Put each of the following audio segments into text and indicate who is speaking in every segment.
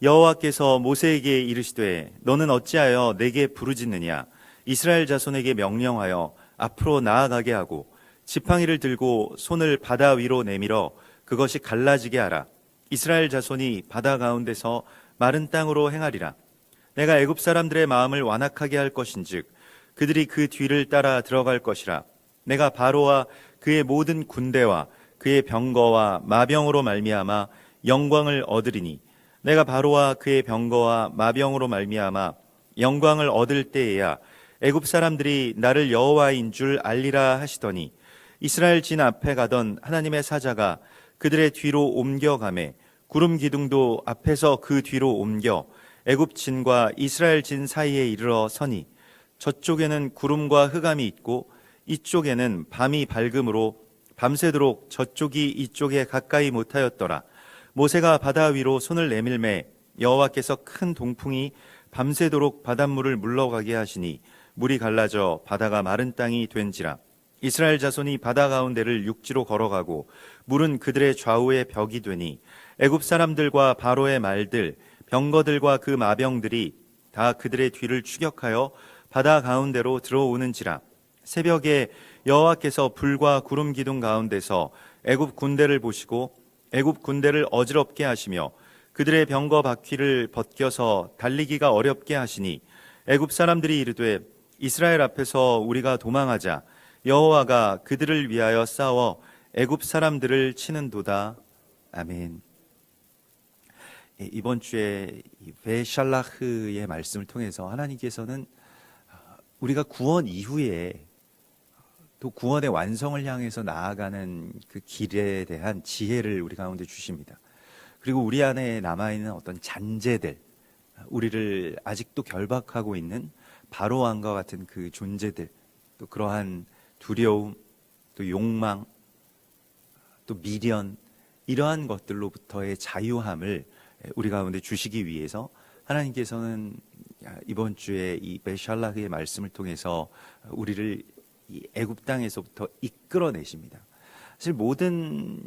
Speaker 1: 여호와께서 모세에게 이르시되 너는 어찌하여 내게 부르짖느냐. 이스라엘 자손에게 명령하여 앞으로 나아가게 하고 지팡이를 들고 손을 바다 위로 내밀어 그것이 갈라지게 하라. 이스라엘 자손이 바다 가운데서 마른 땅으로 행하리라. 내가 애굽 사람들의 마음을 완악하게 할 것인즉 그들이 그 뒤를 따라 들어갈 것이라. 내가 바로와 그의 모든 군대와 그의 병거와 마병으로 말미암아 영광을 얻으리니 내가 바로와 그의 병거와 마병으로 말미암아 영광을 얻을 때에야 애굽 사람들이 나를 여호와인 줄 알리라 하시더니 이스라엘 진 앞에 가던 하나님의 사자가 그들의 뒤로 옮겨가매 구름 기둥도 앞에서 그 뒤로 옮겨 애굽 진과 이스라엘 진 사이에 이르러 서니 저쪽에는 구름과 흑암이 있고 이쪽에는 밤이 밝음으로 밤새도록 저쪽이 이쪽에 가까이 못하였더라. 모세가 바다 위로 손을 내밀매 여호와께서 큰 동풍이 밤새도록 바닷물을 물러가게 하시니 물이 갈라져 바다가 마른 땅이 된지라. 이스라엘 자손이 바다 가운데를 육지로 걸어가고 물은 그들의 좌우에 벽이 되니 애굽 사람들과 바로의 말들 병거들과 그 마병들이 다 그들의 뒤를 추격하여 바다 가운데로 들어오는지라. 새벽에 여호와께서 불과 구름 기둥 가운데서 애굽 군대를 보시고 애굽 군대를 어지럽게 하시며 그들의 병거 바퀴를 벗겨서 달리기가 어렵게 하시니 애굽 사람들이 이르되 이스라엘 앞에서 우리가 도망하자. 여호와가 그들을 위하여 싸워 애굽 사람들을 치는도다. 아멘. 이번 주에 베샬라흐의 말씀을 통해서 하나님께서는 우리가 구원 이후에 또 구원의 완성을 향해서 나아가는 그 길에 대한 지혜를 우리 가운데 주십니다. 그리고 우리 안에 남아있는 어떤 잔재들, 우리를 아직도 결박하고 있는 바로 왕과 같은 그 존재들, 또 그러한 두려움, 또 욕망, 또 미련, 이러한 것들로부터의 자유함을 우리 가운데 주시기 위해서 하나님께서는 이번 주에 이 베샬라흐의 말씀을 통해서 우리를 이 애굽 땅에서부터 이끌어내십니다. 사실 모든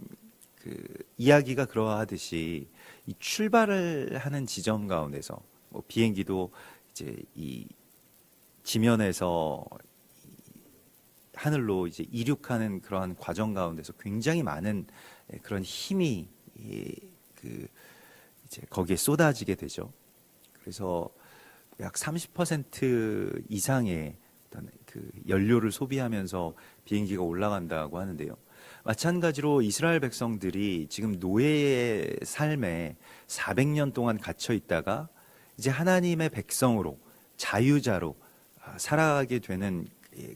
Speaker 1: 그 이야기가 그러하듯이 이 출발을 하는 지점 가운데서 비행기도 이제 이 지면에서 하늘로 이제 이륙하는 그러한 과정 가운데서 굉장히 많은 그런 힘이 그 이제 거기에 쏟아지게 되죠. 그래서 약 30% 이상의 어떤 그 연료를 소비하면서 비행기가 올라간다고 하는데요. 마찬가지로 이스라엘 백성들이 지금 노예의 삶에 400년 동안 갇혀 있다가 이제 하나님의 백성으로 자유자로 살아가게 되는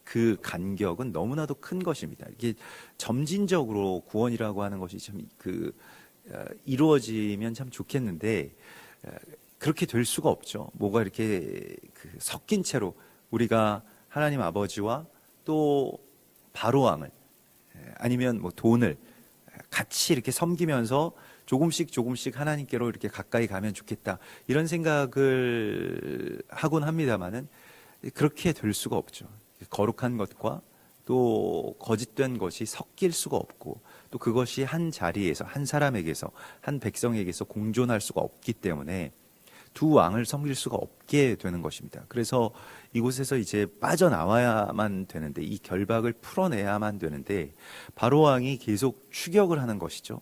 Speaker 1: 그 간격은 너무나도 큰 것입니다. 이게 점진적으로 구원이라고 하는 것이 참 이루어지면 참 좋겠는데 그렇게 될 수가 없죠. 뭐가 이렇게 섞인 채로 우리가 하나님 아버지와 또 바로 왕을 아니면 뭐 돈을 같이 이렇게 섬기면서 조금씩 하나님께로 이렇게 가까이 가면 좋겠다 이런 생각을 하곤 합니다만은 그렇게 될 수가 없죠. 거룩한 것과 또 거짓된 것이 섞일 수가 없고 또 그것이 한 자리에서 한 사람에게서 한 백성에게서 공존할 수가 없기 때문에 두 왕을 섬길 수가 없게 되는 것입니다. 그래서 이곳에서 이제 빠져나와야만 되는데 이 결박을 풀어내야만 되는데 바로 왕이 계속 추격을 하는 것이죠.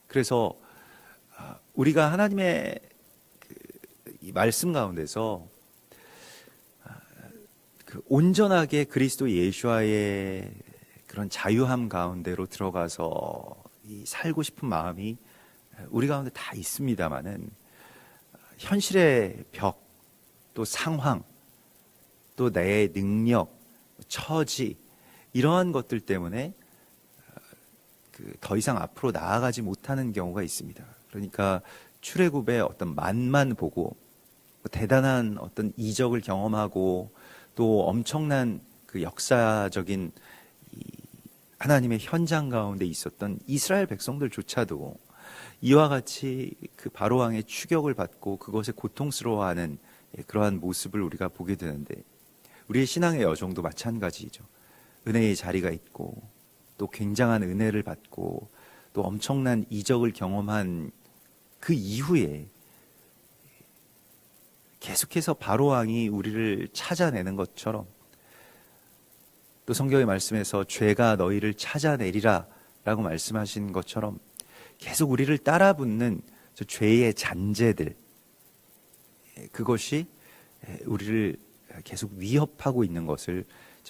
Speaker 1: 그래서 우리가 하나님의 이 말씀 가운데서 온전하게 그리스도 예수와의 그런 자유함 가운데로 들어가서 살고 싶은 마음이 우리 가운데 다 있습니다만은 현실의 벽, 또 상황, 또 내 능력, 처지 이러한 것들 때문에 더 이상 앞으로 나아가지 못하는 경우가 있습니다. 그러니까 출애굽의 어떤 맛만 보고 대단한 어떤 이적을 경험하고 또 엄청난 그 역사적인 하나님의 현장 가운데 있었던 이스라엘 백성들조차도 이와 같이 그 바로 왕의 추격을 받고 그것에 고통스러워하는 그러한 모습을 우리가 보게 되는데 우리의 신앙의 여정도 마찬가지죠. 은혜의 자리가 있고 또 굉장한 은혜를 받고 또 엄청난 이적을 경험한 그 이후에 계속해서 바로왕이 우리를 찾아내는 것처럼, 또 성경의 말씀에서 죄가 너희를 찾아내리라 라고 말씀하신 것처럼 계속 우리를 따라붙는 저 죄의 잔재들, 그것이 우리를 계속 위협하고 있는 것을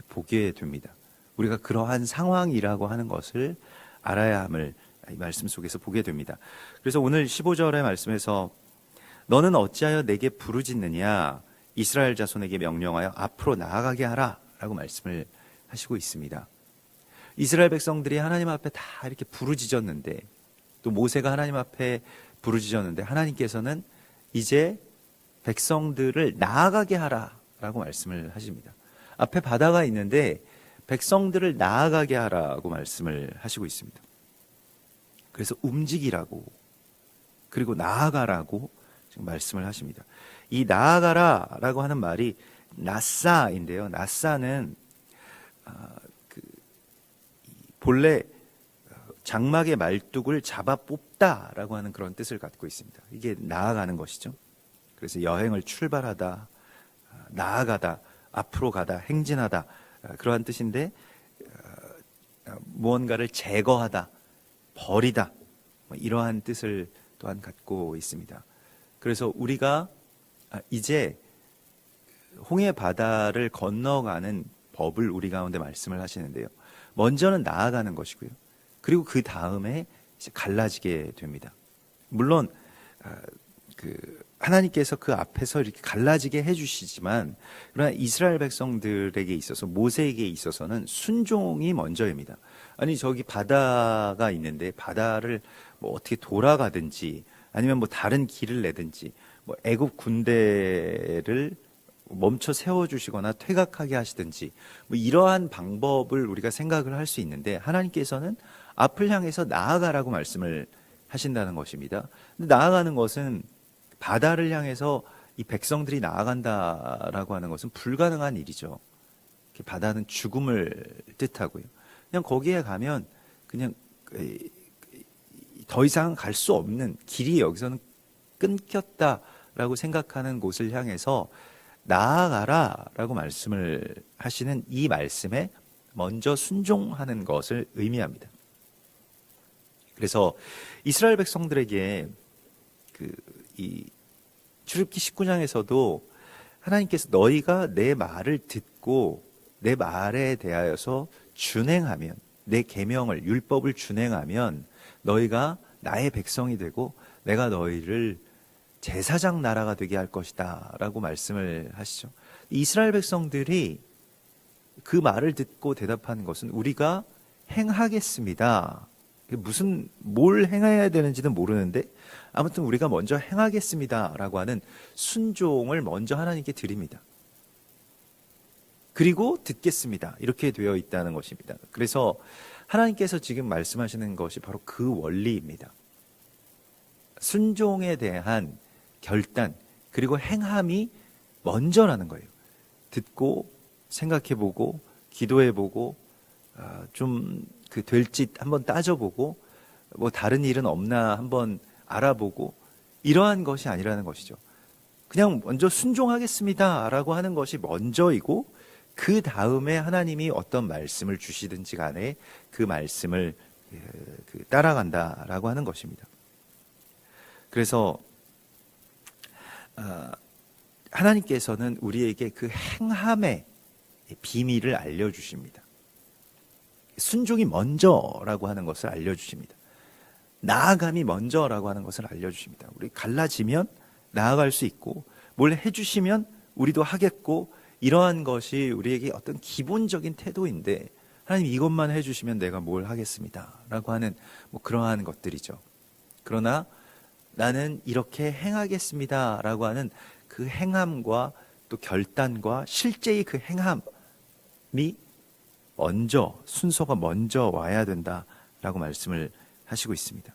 Speaker 1: 보게 됩니다. 우리가 그러한 상황이라고 하는 것을 알아야 함을 이 말씀 속에서 보게 됩니다. 그래서 오늘 15절의 말씀에서 너는 어찌하여 내게 부르짖느냐, 이스라엘 자손에게 명령하여 앞으로 나아가게 하라 라고 말씀을 하시고 있습니다. 이스라엘 백성들이 하나님 앞에 다 이렇게 부르짖었는데, 또 모세가 하나님 앞에 부르짖었는데, 하나님께서는 이제 백성들을 나아가게 하라 라고 말씀을 하십니다. 앞에 바다가 있는데 백성들을 나아가게 하라고 말씀을 하시고 있습니다. 그래서 움직이라고, 그리고 나아가라고 지금 말씀을 하십니다. 이 나아가라라고 하는 말이 나사인데요. 나사는 본래 장막의 말뚝을 잡아 뽑다라고 하는 그런 뜻을 갖고 있습니다. 이게 나아가는 것이죠. 그래서 여행을 출발하다, 나아가다, 앞으로 가다, 행진하다, 그러한 뜻인데, 무언가를 제거하다, 버리다, 이러한 뜻을 또한 갖고 있습니다. 그래서 우리가 이제 홍해 바다를 건너가는 법을 우리 가운데 말씀을 하시는데요. 먼저는 나아가는 것이고요. 그리고 그 다음에 이제 갈라지게 됩니다. 물론 하나님께서 그 앞에서 이렇게 갈라지게 해주시지만, 그러나 이스라엘 백성들에게 있어서, 모세에게 있어서는 순종이 먼저입니다. 아니, 저기 바다가 있는데 바다를 뭐 어떻게 돌아가든지, 아니면 뭐 다른 길을 내든지, 뭐 애굽 군대를 멈춰 세워주시거나 퇴각하게 하시든지, 뭐 이러한 방법을 우리가 생각을 할 수 있는데, 하나님께서는 앞을 향해서 나아가라고 말씀을 하신다는 것입니다. 근데 나아가는 것은, 바다를 향해서 이 백성들이 나아간다라고 하는 것은 불가능한 일이죠. 바다는 죽음을 뜻하고요. 그냥 거기에 가면 그냥 더 이상 갈 수 없는 길이 여기서는 끊겼다라고 생각하는 곳을 향해서 나아가라라고 말씀을 하시는 이 말씀에 먼저 순종하는 것을 의미합니다. 그래서 이스라엘 백성들에게 이 출애굽기 19장에서도 하나님께서 너희가 내 말을 듣고 내 말에 대하여서 준행하면, 내 계명을, 율법을 준행하면 너희가 나의 백성이 되고 내가 너희를 제사장 나라가 되게 할 것이다 라고 말씀을 하시죠. 이스라엘 백성들이 그 말을 듣고 대답하는 것은 우리가 행하겠습니다. 뭘 행해야 되는지는 모르는데 아무튼 우리가 먼저 행하겠습니다 라고 하는 순종을 먼저 하나님께 드립니다. 그리고 듣겠습니다, 이렇게 되어 있다는 것입니다. 그래서 하나님께서 지금 말씀하시는 것이 바로 그 원리입니다. 순종에 대한 결단, 그리고 행함이 먼저라는 거예요. 듣고 생각해보고 기도해보고 좀 될짓 한번 따져보고 뭐 다른 일은 없나 한번 알아보고, 이러한 것이 아니라는 것이죠. 그냥 먼저 순종하겠습니다 라고 하는 것이 먼저이고, 그 다음에 하나님이 어떤 말씀을 주시든지 간에 그 말씀을 따라간다라고 하는 것입니다. 그래서 하나님께서는 우리에게 그 행함의 비밀을 알려주십니다. 순종이 먼저라고 하는 것을 알려주십니다. 나아감이 먼저라고 하는 것을 알려주십니다. 우리 갈라지면 나아갈 수 있고, 뭘 해주시면 우리도 하겠고, 이러한 것이 우리에게 어떤 기본적인 태도인데, 하나님 이것만 해주시면 내가 뭘 하겠습니다 라고 하는 뭐 그러한 것들이죠. 그러나 나는 이렇게 행하겠습니다 라고 하는 그 행함과 또 결단과 실제의 그 행함이 먼저, 순서가 먼저 와야 된다라고 말씀을 하시고 있습니다.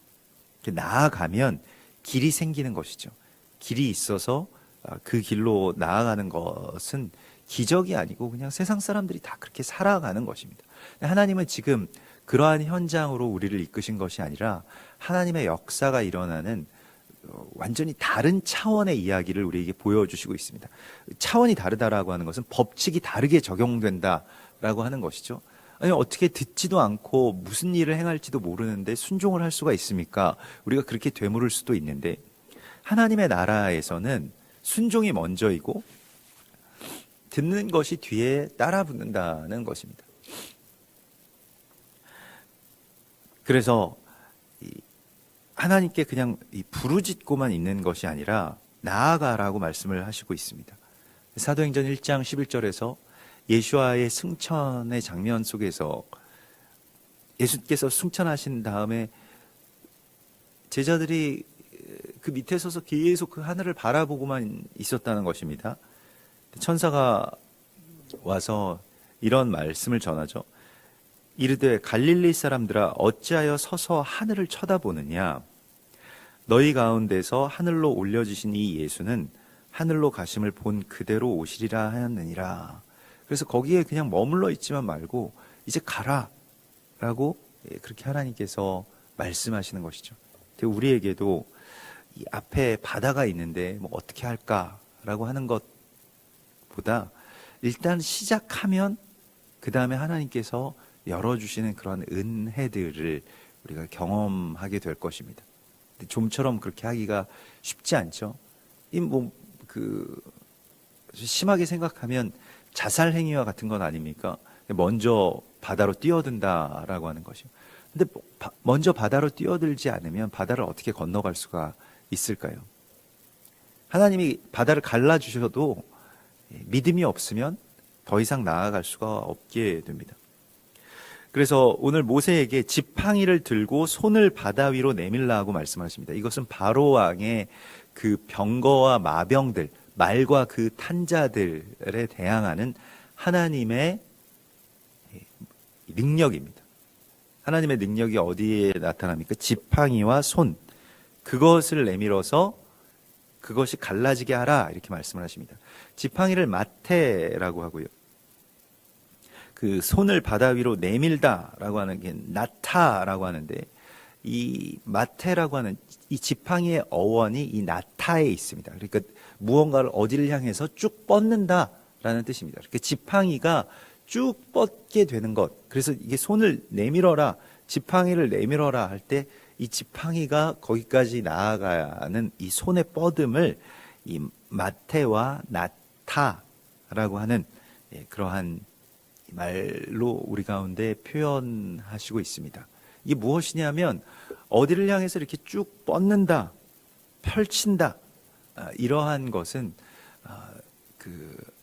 Speaker 1: 나아가면 길이 생기는 것이죠. 길이 있어서 그 길로 나아가는 것은 기적이 아니고 그냥 세상 사람들이 다 그렇게 살아가는 것입니다. 하나님은 지금 그러한 현장으로 우리를 이끄신 것이 아니라 하나님의 역사가 일어나는 완전히 다른 차원의 이야기를 우리에게 보여주시고 있습니다. 차원이 다르다라고 하는 것은 법칙이 다르게 적용된다라고 하는 것이죠. 아니, 어떻게 듣지도 않고 무슨 일을 행할지도 모르는데 순종을 할 수가 있습니까? 우리가 그렇게 되물을 수도 있는데, 하나님의 나라에서는 순종이 먼저이고 듣는 것이 뒤에 따라 붙는다는 것입니다. 그래서 하나님께 그냥 부르짖고만 있는 것이 아니라 나아가라고 말씀을 하시고 있습니다. 사도행전 1장 11절에서 예수와의 승천의 장면 속에서 예수께서 승천하신 다음에 제자들이 그 밑에 서서 계속 그 하늘을 바라보고만 있었다는 것입니다. 천사가 와서 이런 말씀을 전하죠. 이르되 갈릴리 사람들아 어찌하여 서서 하늘을 쳐다보느냐. 너희 가운데서 하늘로 올려지신 이 예수는 하늘로 가심을 본 그대로 오시리라 하였느니라. 그래서 거기에 그냥 머물러 있지만 말고 이제 가라 라고 그렇게 하나님께서 말씀하시는 것이죠. 우리에게도 이 앞에 바다가 있는데 뭐 어떻게 할까라고 하는 것보다 일단 시작하면 그 다음에 하나님께서 열어주시는 그런 은혜들을 우리가 경험하게 될 것입니다. 근데 좀처럼 그렇게 하기가 쉽지 않죠. 심하게 생각하면 자살 행위와 같은 건 아닙니까? 먼저 바다로 뛰어든다라고 하는 것이요. 근데 먼저 바다로 뛰어들지 않으면 바다를 어떻게 건너갈 수가 있을까요? 하나님이 바다를 갈라주셔도 믿음이 없으면 더 이상 나아갈 수가 없게 됩니다. 그래서 오늘 모세에게 지팡이를 들고 손을 바다 위로 내밀라고 말씀하십니다. 이것은 바로 왕의 그 병거와 마병들, 말과 그 탄자들에 대항하는 하나님의 능력입니다. 하나님의 능력이 어디에 나타납니까? 지팡이와 손, 그것을 내밀어서 그것이 갈라지게 하라 이렇게 말씀을 하십니다. 지팡이를 마테라고 하고요. 그 손을 바다 위로 내밀다라고 하는 게 나타라고 하는데, 이 마테라고 하는 이 지팡이의 어원이 이 나타에 있습니다. 그러니까 무언가를 어디를 향해서 쭉 뻗는다라는 뜻입니다. 그러니까 지팡이가 쭉 뻗게 되는 것. 그래서 이게 손을 내밀어라, 지팡이를 내밀어라 할 때 이 지팡이가 거기까지 나아가는 이 손의 뻗음을 이 마테와 나타라고 하는 그러한 말로 우리 가운데 표현하시고 있습니다. 이게 무엇이냐면 어디를 향해서 이렇게 쭉 뻗는다, 펼친다, 이러한 것은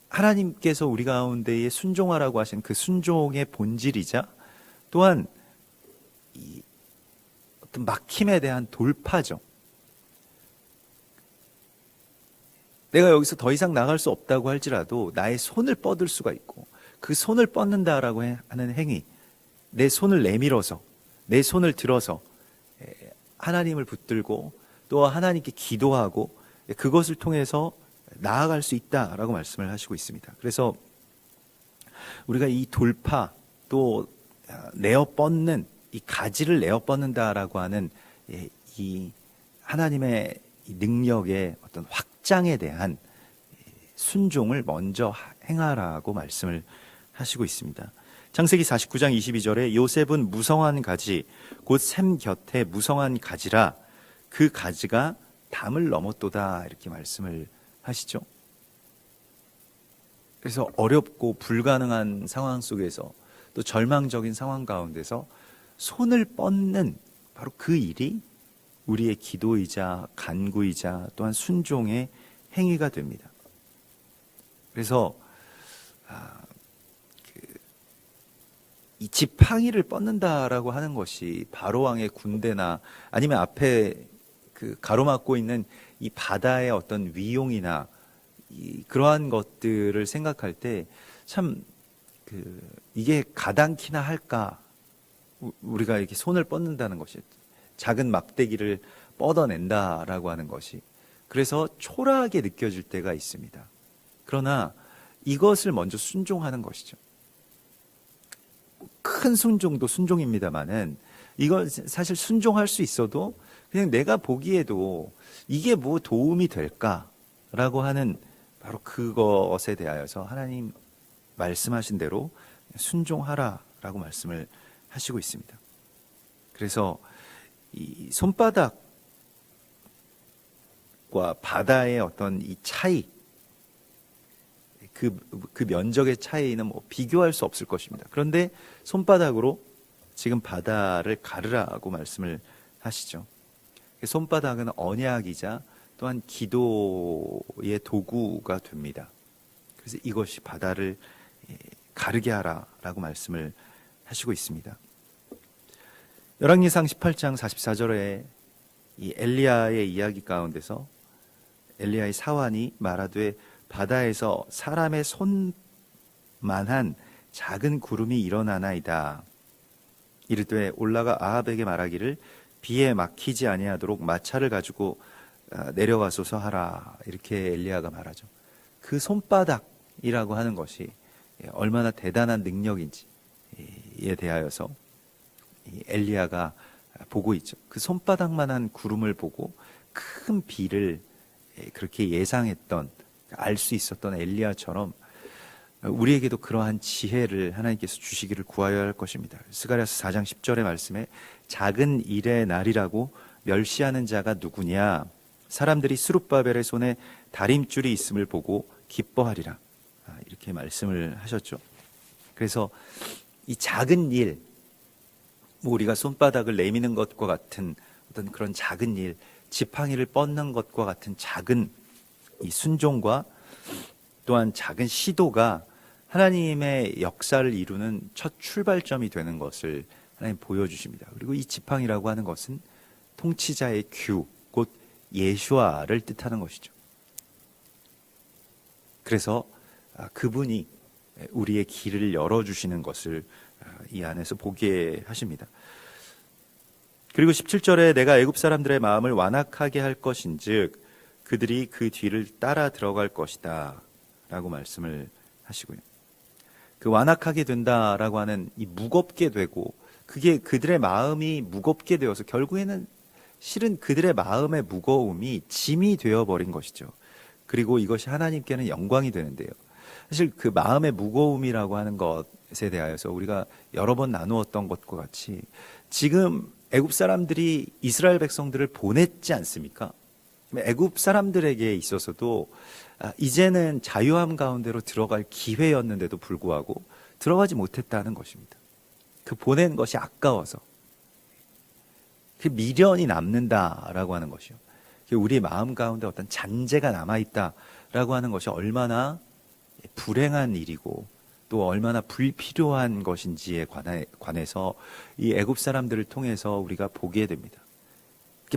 Speaker 1: 하나님께서 우리 가운데에 순종하라고 하신 그 순종의 본질이자 또한 이 어떤 막힘에 대한 돌파죠. 내가 여기서 더 이상 나갈 수 없다고 할지라도 나의 손을 뻗을 수가 있고, 그 손을 뻗는다라고 하는 행위, 내 손을 내밀어서, 내 손을 들어서 하나님을 붙들고 또 하나님께 기도하고 그것을 통해서 나아갈 수 있다라고 말씀을 하시고 있습니다. 그래서 우리가 이 돌파, 또 내어 뻗는, 이 가지를 내어 뻗는다라고 하는 이 하나님의 능력의 어떤 확장에 대한 순종을 먼저 행하라고 말씀을 하시고 있습니다. 창세기 49장 22절에 요셉은 무성한 가지, 곧 샘 곁에 무성한 가지라 그 가지가 담을 넘었도다 이렇게 말씀을 하시죠. 그래서 어렵고 불가능한 상황 속에서, 또 절망적인 상황 가운데서 손을 뻗는 바로 그 일이 우리의 기도이자 간구이자 또한 순종의 행위가 됩니다. 그래서 이 지팡이를 뻗는다라고 하는 것이 바로왕의 군대나 아니면 앞에 그 가로막고 있는 이 바다의 어떤 위용이나 그러한 것들을 생각할 때 참 이게 가당키나 할까, 우리가 이렇게 손을 뻗는다는 것이, 작은 막대기를 뻗어낸다라고 하는 것이 그래서 초라하게 느껴질 때가 있습니다. 그러나 이것을 먼저 순종하는 것이죠. 큰 순종도 순종입니다만은 이건 사실 순종할 수 있어도 그냥 내가 보기에도 이게 뭐 도움이 될까라고 하는 바로 그것에 대하여서 하나님 말씀하신 대로 순종하라라고 말씀을 하시고 있습니다. 그래서 이 손바닥과 바다의 어떤 이 차이, 그 면적의 차이는 뭐 비교할 수 없을 것입니다. 그런데 손바닥으로 지금 바다를 가르라고 말씀을 하시죠. 손바닥은 언약이자 또한 기도의 도구가 됩니다. 그래서 이것이 바다를 가르게 하라라고 말씀을 하시고 있습니다. 열왕기상 18장 44절에 이 엘리야의 이야기 가운데서 엘리야의 사환이 말하되 바다에서 사람의 손만한 작은 구름이 일어나나이다. 이르되 올라가 아합에게 말하기를 비에 막히지 아니하도록 마차를 가지고 내려가소서 하라. 이렇게 엘리야가 말하죠. 그 손바닥이라고 하는 것이 얼마나 대단한 능력인지에 대하여서 엘리야가 보고 있죠. 그 손바닥만한 구름을 보고 큰 비를 그렇게 예상했던, 알 수 있었던 엘리야처럼 우리에게도 그러한 지혜를 하나님께서 주시기를 구하여야 할 것입니다. 스가랴서 4장 10절의 말씀에 작은 일의 날이라고 멸시하는 자가 누구냐? 사람들이 스룹바벨의 손에 다림줄이 있음을 보고 기뻐하리라. 이렇게 말씀을 하셨죠. 그래서 이 작은 일, 뭐 우리가 손바닥을 내미는 것과 같은 어떤 그런 작은 일, 지팡이를 뻗는 것과 같은 작은 이 순종과 또한 작은 시도가 하나님의 역사를 이루는 첫 출발점이 되는 것을 하나님 보여주십니다. 그리고 이 지팡이라고 하는 것은 통치자의 규, 곧 예수아를 뜻하는 것이죠. 그래서 그분이 우리의 길을 열어주시는 것을 이 안에서 보게 하십니다. 그리고 17절에 내가 애굽 사람들의 마음을 완악하게 할 것인즉 그들이 그 뒤를 따라 들어갈 것이다 라고 말씀을 하시고요. 그 완악하게 된다라고 하는 이 무겁게 되고, 그게 그들의 마음이 무겁게 되어서 결국에는 실은 그들의 마음의 무거움이 짐이 되어버린 것이죠. 그리고 이것이 하나님께는 영광이 되는데요. 사실 그 마음의 무거움이라고 하는 것에 대하여서 우리가 여러 번 나누었던 것과 같이 지금 애굽 사람들이 이스라엘 백성들을 보냈지 않습니까? 애굽 사람들에게 있어서도 이제는 자유함 가운데로 들어갈 기회였는데도 불구하고 들어가지 못했다는 것입니다. 그 보낸 것이 아까워서, 그 미련이 남는다라고 하는 것이요. 우리의 마음 가운데 어떤 잔재가 남아있다라고 하는 것이 얼마나 불행한 일이고 또 얼마나 불필요한 것인지에 관해서 이 애굽 사람들을 통해서 우리가 보게 됩니다.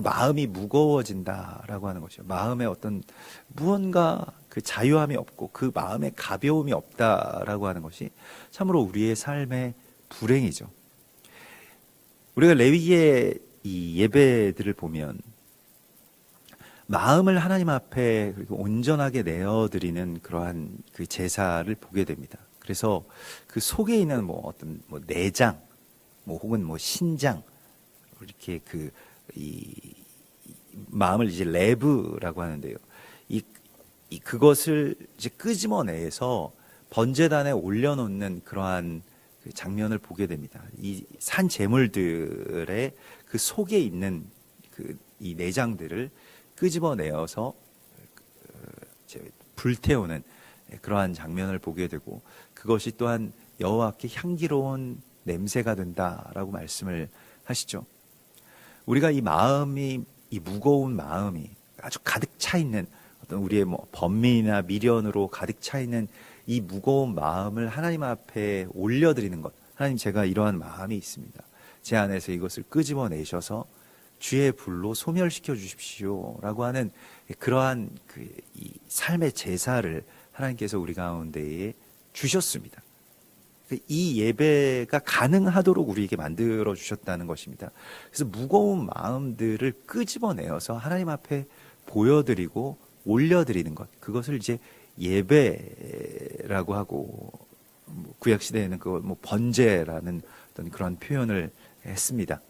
Speaker 1: 마음이 무거워진다라고 하는 것이요. 마음에 어떤 무언가 그 자유함이 없고 그 마음에 가벼움이 없다라고 하는 것이 참으로 우리의 삶의 불행이죠. 우리가 레위기의 이 예배들을 보면 마음을 하나님 앞에 온전하게 내어드리는 그러한 그 제사를 보게 됩니다. 그래서 그 속에 있는 뭐 어떤 뭐 내장, 뭐 혹은 뭐 신장, 이렇게 이 마음을 이제 레브라고 하는데요. 그것을 이제 끄집어내서 번제단에 올려놓는 그러한 그 장면을 보게 됩니다. 이 산 제물들의 그 속에 있는 이 내장들을 끄집어내어서 불태우는 그러한 장면을 보게 되고, 그것이 또한 여호와께 향기로운 냄새가 된다라고 말씀을 하시죠. 우리가 이 마음이, 이 무거운 마음이 아주 가득 차 있는 어떤 우리의 뭐 번민이나 미련으로 가득 차 있는 이 무거운 마음을 하나님 앞에 올려드리는 것. 하나님, 제가 이러한 마음이 있습니다. 제 안에서 이것을 끄집어내셔서 주의 불로 소멸시켜 주십시오 라고 하는 그러한 이 삶의 제사를 하나님께서 우리 가운데에 주셨습니다. 이 예배가 가능하도록 우리에게 만들어 주셨다는 것입니다. 그래서 무거운 마음들을 끄집어내어서 하나님 앞에 보여드리고 올려드리는 것, 그것을 이제 예배라고 하고, 구약 시대에는 그걸 뭐 번제라는 어떤 그런 표현을 했습니다.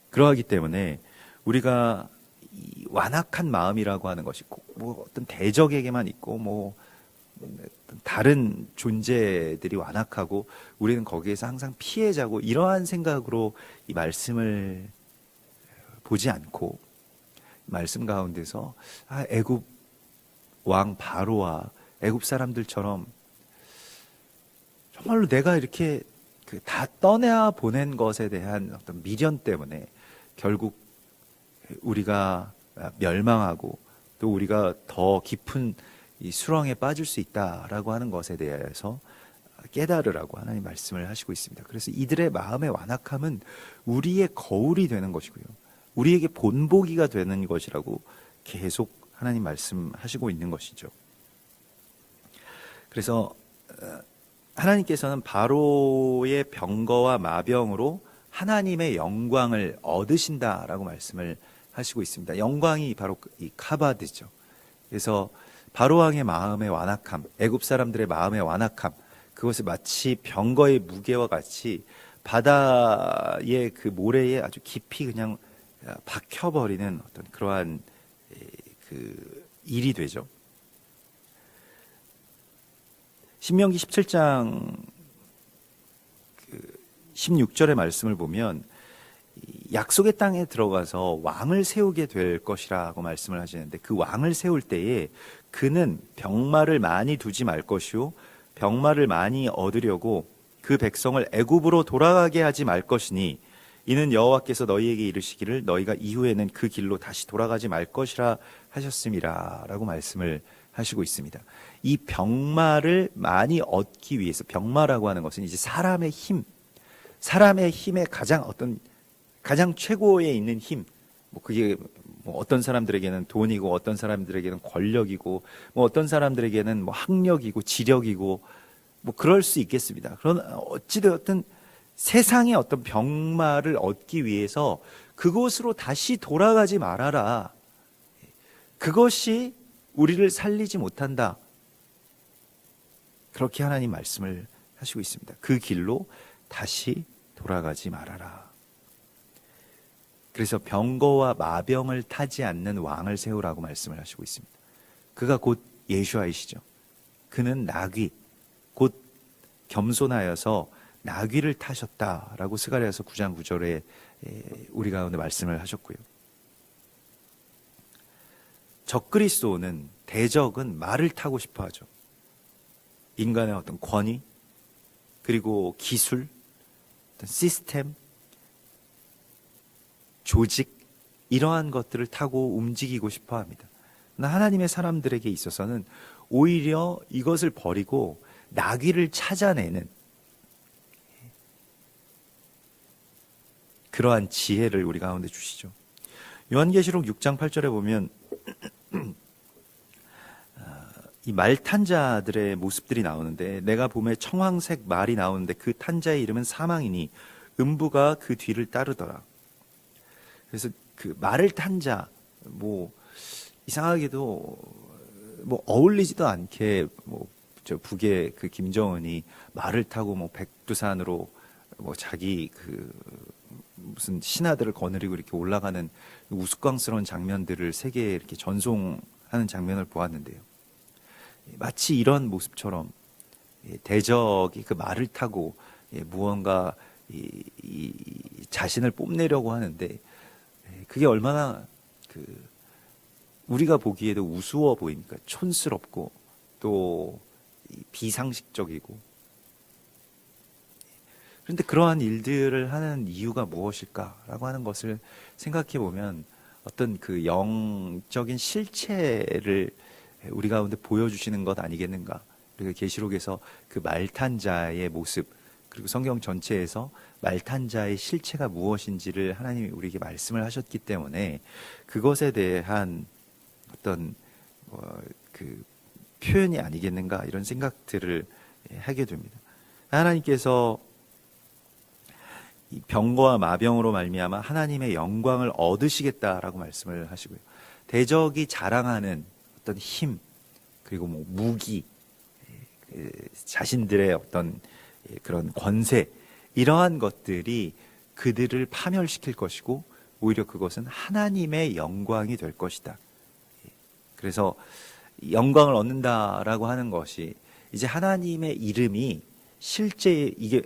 Speaker 1: 그러하기 때문에 우리가 이 완악한 마음이라고 하는 것이 꼭 뭐 어떤 대적에게만 있고 뭐 다른 존재들이 완악하고 우리는 거기에서 항상 피해자고 이러한 생각으로 이 말씀을 보지 않고 말씀 가운데서 애굽 왕 바로와 애굽 사람들처럼 정말로 내가 이렇게 다 떠내어 보낸 것에 대한 어떤 미련 때문에 결국 우리가 멸망하고 또 우리가 더 깊은 이 수렁에 빠질 수 있다라고 하는 것에 대해서 깨달으라고 하나님 말씀을 하시고 있습니다. 그래서 이들의 마음의 완악함은 우리의 거울이 되는 것이고요. 우리에게 본보기가 되는 것이라고 계속 하나님 말씀하시고 있는 것이죠. 그래서 하나님께서는 바로의 병거와 마병으로 하나님의 영광을 얻으신다라고 말씀을 하시고 있습니다. 영광이 바로 이 카바드죠. 그래서 바로 왕의 마음의 완악함, 애굽 사람들의 마음의 완악함, 그것을 마치 병거의 무게와 같이 바다의 그 모래에 아주 깊이 그냥 박혀버리는 어떤 그러한 그 일이 되죠. 신명기 17장 16절의 말씀을 보면 약속의 땅에 들어가서 왕을 세우게 될 것이라고 말씀을 하시는데 그 왕을 세울 때에 그는 병마를 많이 두지 말 것이요 병마를 많이 얻으려고 그 백성을 애굽으로 돌아가게 하지 말 것이니 이는 여호와께서 너희에게 이르시기를 너희가 이후에는 그 길로 다시 돌아가지 말 것이라 하셨음이라 라고 말씀을 하시고 있습니다. 이 병마를 많이 얻기 위해서, 병마라고 하는 것은 이제 사람의 힘의 가장 최고에 있는 힘, 뭐 그게 뭐 어떤 사람들에게는 돈이고 어떤 사람들에게는 권력이고 뭐 어떤 사람들에게는 뭐 학력이고 지력이고 뭐 그럴 수 있겠습니다. 그러나 어찌되었든 세상의 어떤 병마를 얻기 위해서 그곳으로 다시 돌아가지 말아라. 그것이 우리를 살리지 못한다. 그렇게 하나님 말씀을 하시고 있습니다. 그 길로 다시 돌아가지 말아라. 그래서 병거와 마병을 타지 않는 왕을 세우라고 말씀을 하시고 있습니다. 그가 곧 예수아이시죠. 그는 나귀, 곧 겸손하여서 나귀를 타셨다라고 스가랴서 9장 9절에 우리 가운데 말씀을 하셨고요. 적그리스도는, 대적은 말을 타고 싶어 하죠. 인간의 어떤 권위, 그리고 기술, 어떤 시스템, 조직, 이러한 것들을 타고 움직이고 싶어 합니다. 그러나 하나님의 사람들에게 있어서는 오히려 이것을 버리고 나귀를 찾아내는 그러한 지혜를 우리 가운데 주시죠. 요한계시록 6장 8절에 보면 이 말 탄 자들의 모습들이 나오는데 내가 봄에 청황색 말이 나오는데 그 탄 자의 이름은 사망이니 음부가 그 뒤를 따르더라. 그래서 그 말을 탄 자, 뭐 이상하게도 뭐 어울리지도 않게 뭐 저 북의 그 김정은이 말을 타고 뭐 백두산으로 뭐 자기 그 무슨 신하들을 거느리고 이렇게 올라가는 우스꽝스러운 장면들을 세계에 이렇게 전송하는 장면을 보았는데요. 마치 이런 모습처럼 대적이 그 말을 타고 무언가 이 자신을 뽐내려고 하는데 그게 얼마나 우리가 보기에도 우스워 보입니까? 촌스럽고 또 비상식적이고. 그런데 그러한 일들을 하는 이유가 무엇일까라고 하는 것을 생각해 보면 어떤 그 영적인 실체를 우리 가운데 보여주시는 것 아니겠는가. 그리고 계시록에서 그 말탄 자의 모습, 그리고 성경 전체에서 말탄 자의 실체가 무엇인지를 하나님이 우리에게 말씀을 하셨기 때문에 그것에 대한 어떤 그 표현이 아니겠는가, 이런 생각들을 하게 됩니다. 하나님께서 이 병거와 마병으로 말미암아 하나님의 영광을 얻으시겠다라고 말씀을 하시고요. 대적이 자랑하는 어떤 힘, 그리고 뭐 무기, 자신들의 어떤 그런 권세, 이러한 것들이 그들을 파멸시킬 것이고 오히려 그것은 하나님의 영광이 될 것이다. 그래서 영광을 얻는다라고 하는 것이 이제 하나님의 이름이 실제 이게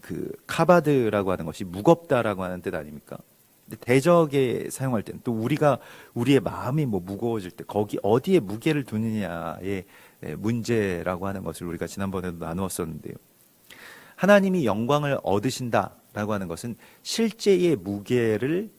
Speaker 1: 그 카바드라고 하는 것이 무겁다라고 하는 뜻 아닙니까? 근데 대적에 사용할 때는 또 우리가 우리의 마음이 뭐 무거워질 때 거기 어디에 무게를 두느냐의 문제라고 하는 것을 우리가 지난번에도 나누었었는데요. 하나님이 영광을 얻으신다라고 하는 것은 실제의 무게를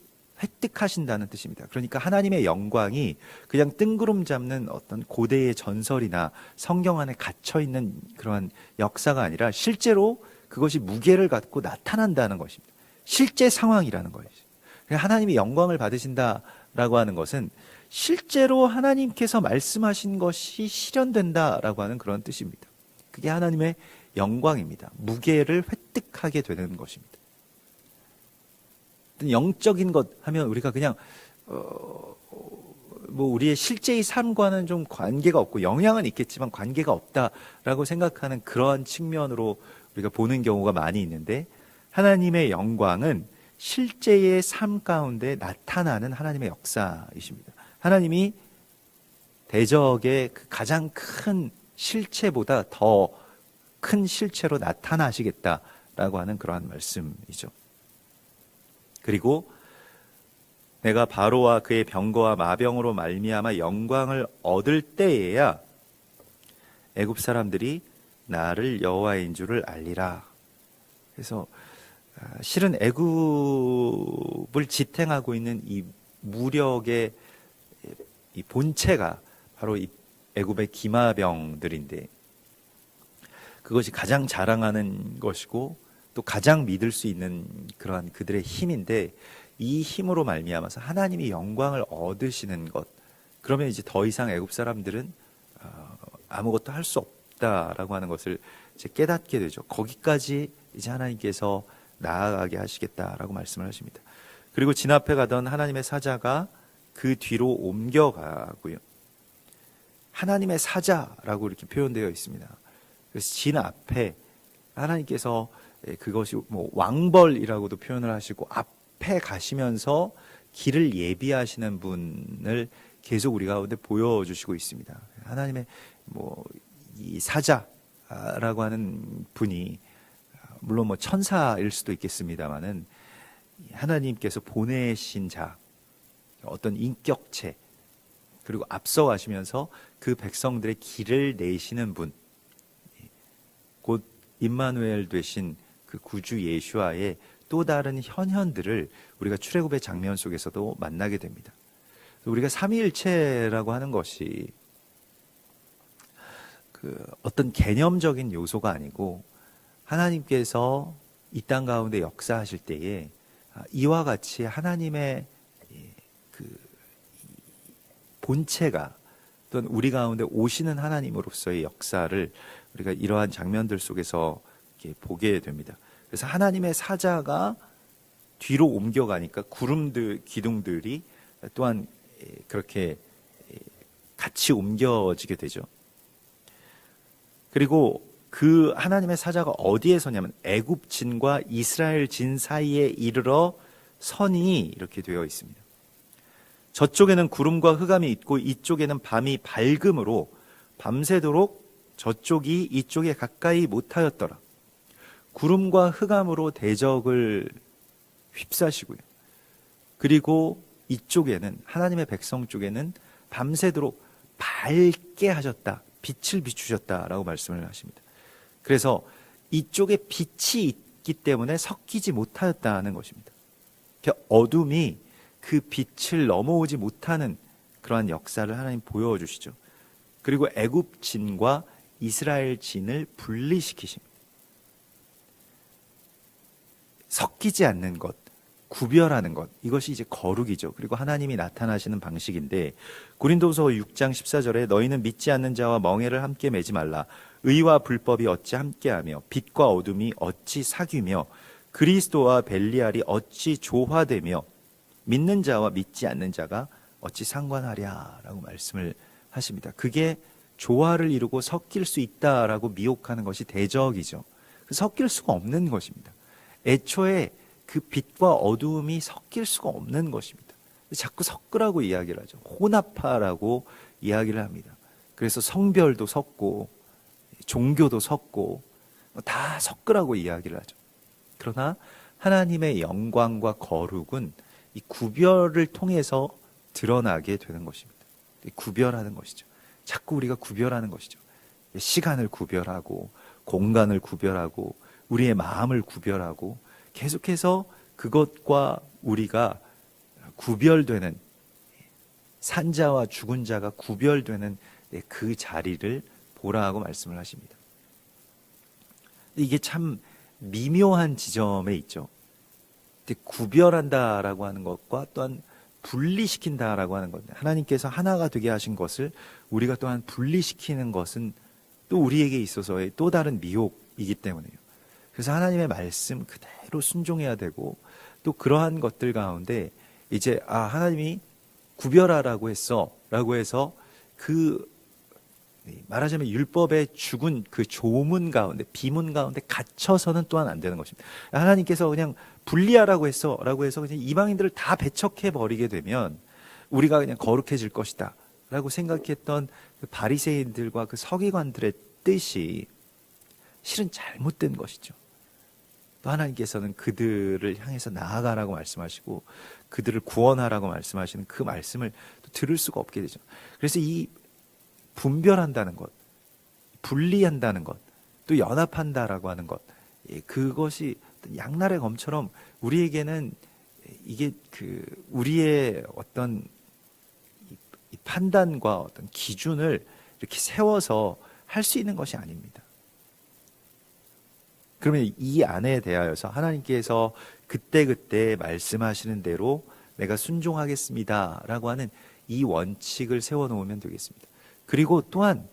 Speaker 1: 획득하신다는 뜻입니다. 그러니까 하나님의 영광이 그냥 뜬구름 잡는 어떤 고대의 전설이나 성경 안에 갇혀 있는 그러한 역사가 아니라 실제로 그것이 무게를 갖고 나타난다는 것입니다. 실제 상황이라는 것이죠. 하나님이 영광을 받으신다라고 하는 것은 실제로 하나님께서 말씀하신 것이 실현된다라고 하는 그런 뜻입니다. 그게 하나님의 영광입니다. 무게를 획득하게 되는 것입니다. 영적인 것 하면 우리가 그냥 뭐 우리의 실제의 삶과는 좀 관계가 없고 영향은 있겠지만 관계가 없다라고 생각하는 그러한 측면으로 우리가 보는 경우가 많이 있는데, 하나님의 영광은 실제의 삶 가운데 나타나는 하나님의 역사이십니다. 하나님이 대적의 그 가장 큰 실체보다 더 큰 실체로 나타나시겠다라고 하는 그러한 말씀이죠. 그리고 내가 바로와 그의 병거와 마병으로 말미암아 영광을 얻을 때에야 애굽 사람들이 나를 여호와인 줄을 알리라. 그래서 실은 애굽을 지탱하고 있는 이 무력의 이 본체가 바로 이 애굽의 기마병들인데, 그것이 가장 자랑하는 것이고 또 가장 믿을 수 있는 그러한 그들의 힘인데, 이 힘으로 말미암아서 하나님이 영광을 얻으시는 것, 그러면 이제 더 이상 애굽 사람들은 아무것도 할 수 없다라고 하는 것을 이제 깨닫게 되죠. 거기까지 이제 하나님께서 나아가게 하시겠다라고 말씀을 하십니다. 그리고 진 앞에 가던 하나님의 사자가 그 뒤로 옮겨가고요. 하나님의 사자라고 이렇게 표현되어 있습니다. 그래서 진 앞에 하나님께서 그것이 뭐 왕벌이라고도 표현을 하시고 앞에 가시면서 길을 예비하시는 분을 계속 우리 가운데 보여주시고 있습니다. 하나님의 뭐 이 사자라고 하는 분이 물론 뭐 천사일 수도 있겠습니다만은 하나님께서 보내신 자, 어떤 인격체, 그리고 앞서가시면서 그 백성들의 길을 내시는 분, 곧 임마누엘 되신 그 구주 예수와의 또 다른 현현들을 우리가 출애굽의 장면 속에서도 만나게 됩니다. 우리가 삼위일체라고 하는 것이 그 어떤 개념적인 요소가 아니고 하나님께서 이 땅 가운데 역사하실 때에 이와 같이 하나님의 그 본체가 또는 우리 가운데 오시는 하나님으로서의 역사를 우리가 이러한 장면들 속에서 이렇게 보게 됩니다. 그래서 하나님의 사자가 뒤로 옮겨가니까 구름들, 기둥들이 또한 그렇게 같이 옮겨지게 되죠. 그리고 그 하나님의 사자가 어디에 서냐면 애굽 진과 이스라엘 진 사이에 이르러 서니 이렇게 되어 있습니다. 저쪽에는 구름과 흑암이 있고 이쪽에는 밤이 밝음으로 밤새도록 저쪽이 이쪽에 가까이 못하였더라. 구름과 흑암으로 대적을 휩싸시고요. 그리고 이쪽에는 하나님의 백성 쪽에는 밤새도록 밝게 하셨다. 빛을 비추셨다라고 말씀을 하십니다. 그래서 이쪽에 빛이 있기 때문에 섞이지 못하였다는 것입니다. 어둠이 그 빛을 넘어오지 못하는 그러한 역사를 하나님 보여주시죠. 그리고 애굽 진과 이스라엘 진을 분리시키십니다. 섞이지 않는 것, 구별하는 것, 이것이 이제 거룩이죠. 그리고 하나님이 나타나시는 방식인데, 고린도서 6장 14절에 너희는 믿지 않는 자와 멍에를 함께 매지 말라. 의와 불법이 어찌 함께하며 빛과 어둠이 어찌 사귀며 그리스도와 벨리알이 어찌 조화되며 믿는 자와 믿지 않는 자가 어찌 상관하랴라고 말씀을 하십니다. 그게 조화를 이루고 섞일 수 있다라고 미혹하는 것이 대적이죠. 섞일 수가 없는 것입니다. 애초에
Speaker 2: 그 빛과 어두움이 섞일 수가 없는 것입니다. 자꾸 섞으라고 이야기를 하죠. 혼합하라고 이야기를 합니다. 그래서 성별도 섞고 종교도 섞고 다 섞으라고 이야기를 하죠. 그러나 하나님의 영광과 거룩은 이 구별을 통해서 드러나게 되는 것입니다. 구별하는 것이죠. 자꾸 우리가 구별하는 것이죠. 시간을 구별하고 공간을 구별하고 우리의 마음을 구별하고 계속해서 그것과 우리가 구별되는, 산자와 죽은 자가 구별되는 그 자리를 보라고 말씀을 하십니다. 이게 참 미묘한 지점에 있죠. 구별한다라고 하는 것과 또한 분리시킨다라고 하는 것, 하나님께서 하나가 되게 하신 것을 우리가 또한 분리시키는 것은 또 우리에게 있어서의 또 다른 미혹이기 때문에요. 그래서 하나님의 말씀 그대로 순종해야 되고, 또 그러한 것들 가운데 이제 하나님이 구별하라고 했어 라고 해서 그 말하자면 율법의 죽은 그 조문 가운데, 비문 가운데 갇혀서는 또한 안 되는 것입니다. 하나님께서 그냥 분리하라고 했어 라고 해서 그냥 이방인들을 다 배척해 버리게 되면 우리가 그냥 거룩해질 것이다 라고 생각했던 그 바리새인들과 그 서기관들의 뜻이 실은 잘못된 것이죠. 또 하나님께서는 그들을 향해서 나아가라고 말씀하시고 그들을 구원하라고 말씀하시는 그 말씀을 또 들을 수가 없게 되죠. 그래서 이 분별한다는 것, 분리한다는 것, 또 연합한다라고 하는 것, 그것이 양날의 검처럼 우리에게는 이게 우리의 어떤 이 판단과 어떤 기준을 이렇게 세워서 할 수 있는 것이 아닙니다. 그러면 이 안에 대하여서 하나님께서 그때그때 말씀하시는 대로 내가 순종하겠습니다 라고 하는 이 원칙을 세워놓으면 되겠습니다. 그리고 또한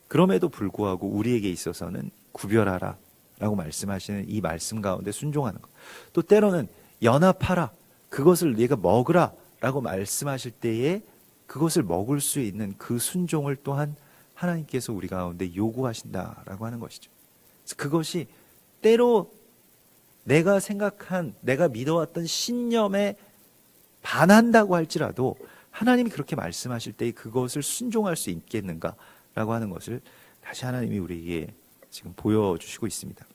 Speaker 2: 그럼에도 불구하고 우리에게 있어서는 구별하라 라고 말씀하시는 이 말씀 가운데 순종하는 것, 또 때로는 연합하라, 그것을 네가 먹으라 라고 말씀하실 때에 그것을 먹을 수 있는 그 순종을 또한 하나님께서 우리 가운데 요구하신다라고 하는 것이죠. 그래서 그것이 때로 내가 생각한, 내가 믿어왔던 신념에 반한다고 할지라도 하나님이 그렇게 말씀하실 때 그것을 순종할 수 있겠는가라고 하는 것을 다시 하나님이 우리에게 지금 보여주시고 있습니다.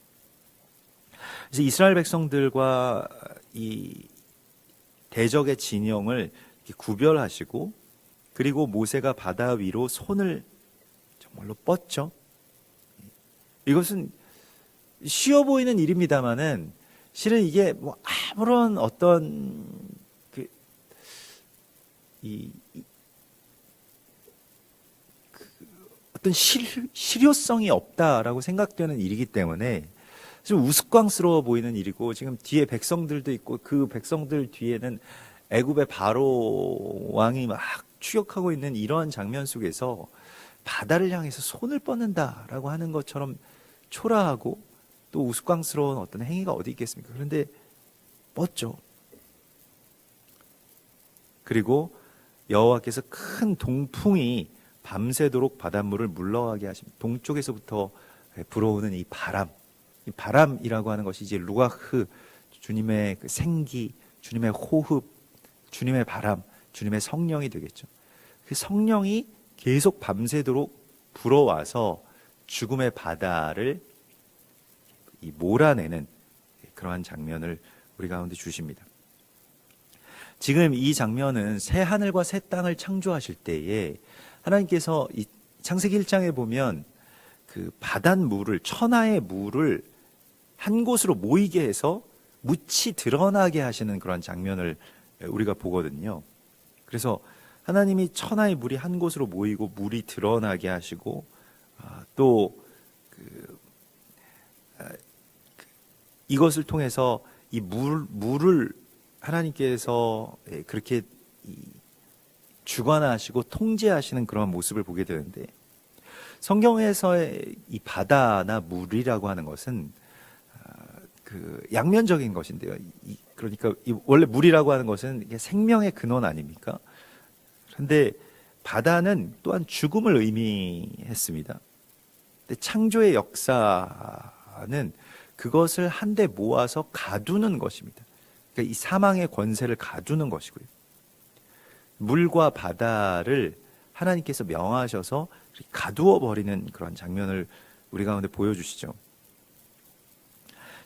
Speaker 2: 그래서 이스라엘 백성들과 이 대적의 진영을 이렇게 구별하시고, 그리고 모세가 바다 위로 손을 정말로 뻗죠. 이것은 쉬워 보이는 일입니다만은 실은 이게 뭐 아무런 어떤 어떤 실효성이 없다라고 생각되는 일이기 때문에 좀 우스꽝스러워 보이는 일이고, 지금 뒤에 백성들도 있고 그 백성들 뒤에는 애굽의 바로 왕이 막 추격하고 있는 이러한 장면 속에서 바다를 향해서 손을 뻗는다라고 하는 것처럼 초라하고 또 우스꽝스러운 어떤 행위가 어디 있겠습니까? 그런데 뻗죠. 그리고 여호와께서 큰 동풍이 밤새도록 바닷물을 물러가게 하십니다. 동쪽에서부터 불어오는 이 바람이라고 하는 것이 이제 루아흐, 주님의 그 생기, 주님의 호흡, 주님의 바람, 주님의 성령이 되겠죠. 그 성령이 계속 밤새도록 불어와서 죽음의 바다를 몰아내는 그러한 장면을 우리 가운데 주십니다. 지금 이 장면은 새 하늘과 새 땅을 창조하실 때에 하나님께서 이 창세기 1장에 보면 그 바닷물을, 천하의 물을 한 곳으로 모이게 해서 묻히 드러나게 하시는 그런 장면을 우리가 보거든요. 그래서 하나님이 천하의 물이 한 곳으로 모이고 물이 드러나게 하시고, 또 이것을 통해서 이 물을 하나님께서 그렇게 주관하시고 통제하시는 그런 모습을 보게 되는데, 성경에서의 이 바다나 물이라고 하는 것은 그 양면적인 것인데요. 그러니까 원래 물이라고 하는 것은 이게 생명의 근원 아닙니까? 그런데 바다는 또한 죽음을 의미했습니다. 근데 창조의 역사는 그것을 한데 모아서 가두는 것입니다. 그러니까 이 사망의 권세를 가두는 것이고요. 물과 바다를 하나님께서 명하셔서 가두어 버리는 그런 장면을 우리 가운데 보여주시죠.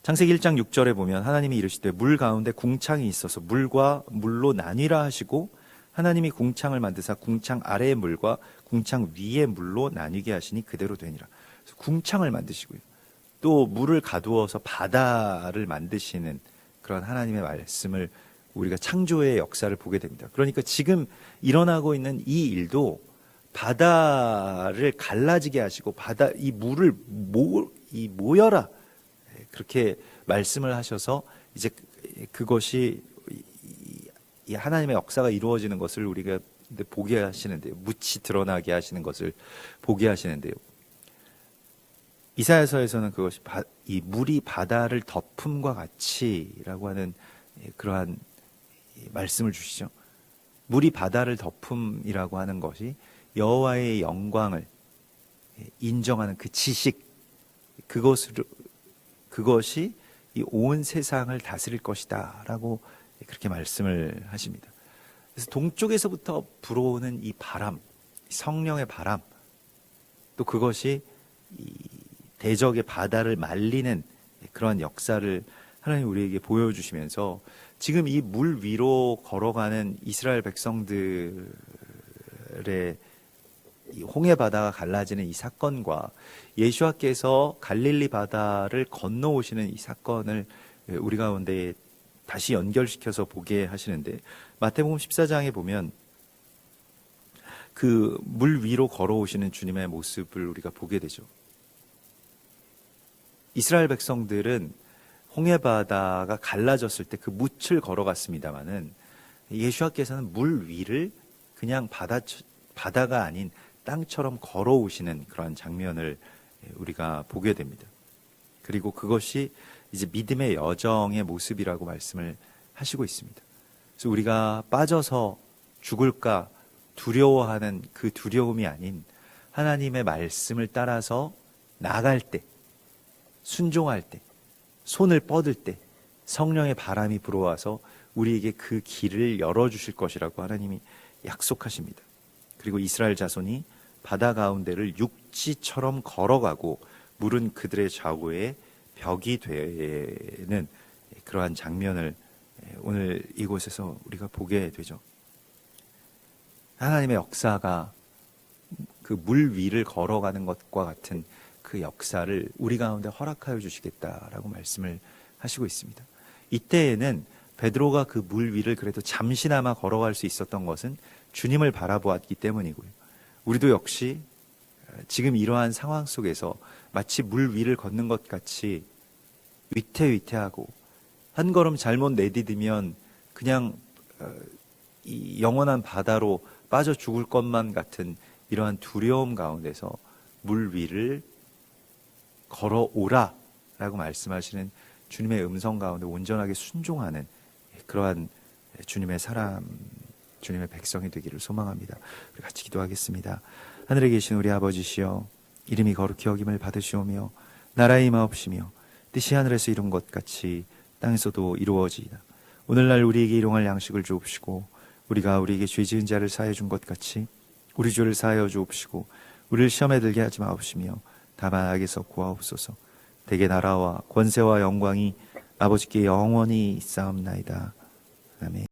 Speaker 2: 창세기 1장 6절에 보면 하나님이 이르시되 물 가운데 궁창이 있어서 물과 물로 나뉘라 하시고 하나님이 궁창을 만드사 궁창 아래의 물과 궁창 위의 물로 나뉘게 하시니 그대로 되니라. 그래서 궁창을 만드시고요. 또 물을 가두어서 바다를 만드시는 그런 하나님의 말씀을 우리가 창조의 역사를 보게 됩니다. 그러니까 지금 일어나고 있는 이 일도 바다를 갈라지게 하시고 바다 이 물을 모여라 그렇게 말씀을 하셔서 이제 그것이 이 하나님의 역사가 이루어지는 것을 우리가 보게 하시는데요. 묻이 드러나게 하시는 것을 보게 하시는데요. 이사야서에서는 그것이 이 물이 바다를 덮음과 같이라고 하는 그러한 말씀을 주시죠. 물이 바다를 덮음이라고 하는 것이 여호와의 영광을 인정하는 그 지식, 그것이 이 온 세상을 다스릴 것이다라고 그렇게 말씀을 하십니다. 그래서 동쪽에서부터 불어오는 이 바람, 성령의 바람, 또 그것이 이 대적의 바다를 말리는 그런 역사를 하나님 우리에게 보여주시면서 지금 이 물 위로 걸어가는 이스라엘 백성들의 이 홍해 바다가 갈라지는 이 사건과 예수와께서 갈릴리 바다를 건너오시는 이 사건을 우리 가운데 다시 연결시켜서 보게 하시는데 마태복음 14장에 보면 그 물 위로 걸어오시는 주님의 모습을 우리가 보게 되죠. 이스라엘 백성들은 홍해 바다가 갈라졌을 때 그 뭇을 걸어갔습니다마는 예수와께서는 물 위를 그냥 바다가 아닌 땅처럼 걸어오시는 그러한 장면을 우리가 보게 됩니다. 그리고 그것이 이제 믿음의 여정의 모습이라고 말씀을 하시고 있습니다. 그래서 우리가 빠져서 죽을까 두려워하는 그 두려움이 아닌 하나님의 말씀을 따라서 나아갈 때, 순종할 때, 손을 뻗을 때 성령의 바람이 불어와서 우리에게 그 길을 열어주실 것이라고 하나님이 약속하십니다. 그리고 이스라엘 자손이 바다 가운데를 육지처럼 걸어가고 물은 그들의 좌우에 벽이 되는 그러한 장면을 오늘 이곳에서 우리가 보게 되죠. 하나님의 역사가 그 물 위를 걸어가는 것과 같은 그 역사를 우리 가운데 허락하여 주시겠다라고 말씀을 하시고 있습니다. 이때에는 베드로가 그 물 위를 그래도 잠시나마 걸어갈 수 있었던 것은 주님을 바라보았기 때문이고요. 우리도 역시 지금 이러한 상황 속에서 마치 물 위를 걷는 것 같이 위태위태하고 한 걸음 잘못 내디디면 그냥 이 영원한 바다로 빠져 죽을 것만 같은 이러한 두려움 가운데서 물 위를 걸어오라 라고 말씀하시는 주님의 음성 가운데 온전하게 순종하는 그러한 주님의 사람, 주님의 백성이 되기를 소망합니다. 우리 같이 기도하겠습니다. 하늘에 계신 우리 아버지시여, 이름이 거룩히 여김을 받으시오며 나라의 임하옵시며 뜻이 하늘에서 이룬 것 같이 땅에서도 이루어지이다. 오늘날 우리에게 일용할 양식을 주옵시고 우리가 우리에게 죄 지은 자를 사하여 준 것 같이 우리 죄를 사하여 주옵시고 우리를 시험에 들게 하지 마옵시며 다만 악에서 구하옵소서. 대개 나라와 권세와 영광이 아버지께 영원히 있사옵나이다. 아멘.